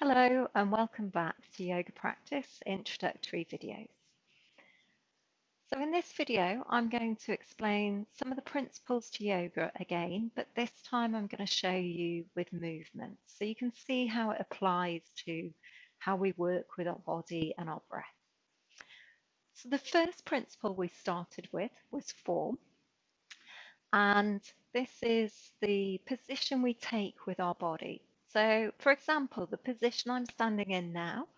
Hello and welcome back to Yoga Practice Introductory Videos. So in this video, I'm going to explain some of the principles to yoga again, but this time I'm going to show you with movements so you can see how it applies to how we work with our body and our breath. So the first principle we started with was form, and this is the position we take with our body. So for example, the position I'm standing in now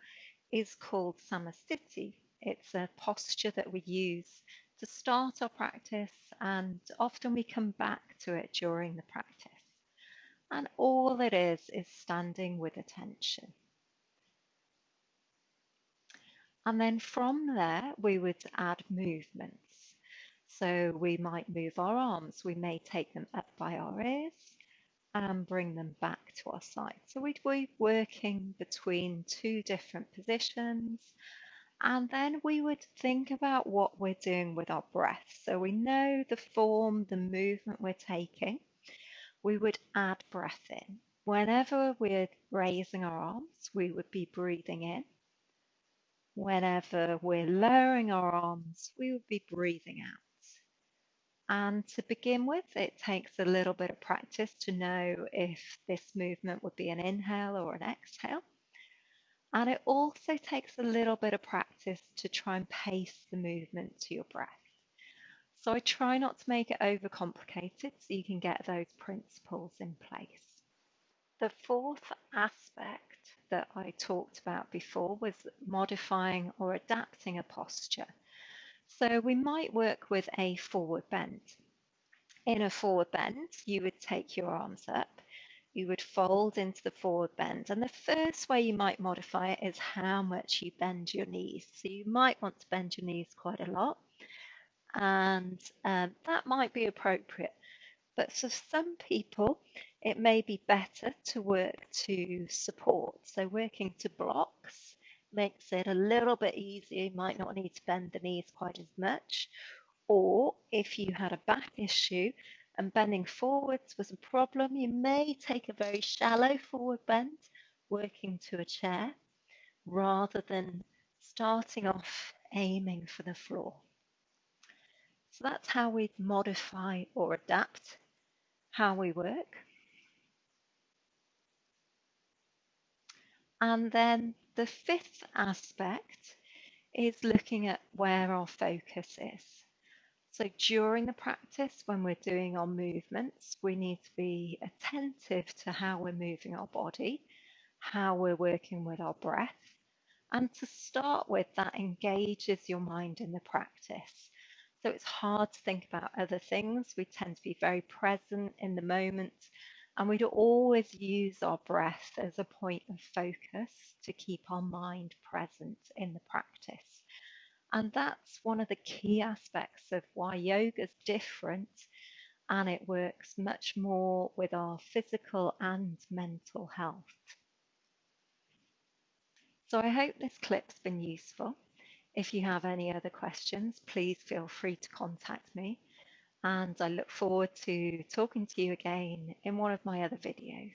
is called Samasthiti. It's a posture that we use to start our practice, and often we come back to it during the practice. And all it is standing with attention. And then from there, we would add movements. So we might move our arms, we may take them up by our ears and bring them back to our side. So we'd be working between two different positions. And then we would think about what we're doing with our breath. So we know the form, the movement we're taking. We would add breath in. Whenever we're raising our arms, we would be breathing in. Whenever we're lowering our arms, we would be breathing out. And to begin with, it takes a little bit of practice to know if this movement would be an inhale or an exhale. And it also takes a little bit of practice to try and pace the movement to your breath. So I try not to make it overcomplicated so you can get those principles in place. The fourth aspect that I talked about before was modifying or adapting a posture. So we might work with a forward bend. In a forward bend, you would take your arms up, you would fold into the forward bend. And the first way you might modify it is how much you bend your knees. So you might want to bend your knees quite a lot, and that might be appropriate. But for some people, it may be better to work to support. So working to blocks makes it a little bit easier. You might not need to bend the knees quite as much. Or if you had a back issue and bending forwards was a problem, you may take a very shallow forward bend, working to a chair, rather than starting off aiming for the floor. So that's how we modify or adapt how we work. And then the fifth aspect is looking at where our focus is. So during the practice, when we're doing our movements, we need to be attentive to how we're moving our body, how we're working with our breath. And to start with, that engages your mind in the practice. So it's hard to think about other things. We tend to be very present in the moment, and we'd always use our breath as a point of focus to keep our mind present in the practice. And that's one of the key aspects of why yoga is different, and it works much more with our physical and mental health. So I hope this clip's been useful. If you have any other questions, please feel free to contact me, and I look forward to talking to you again in one of my other videos.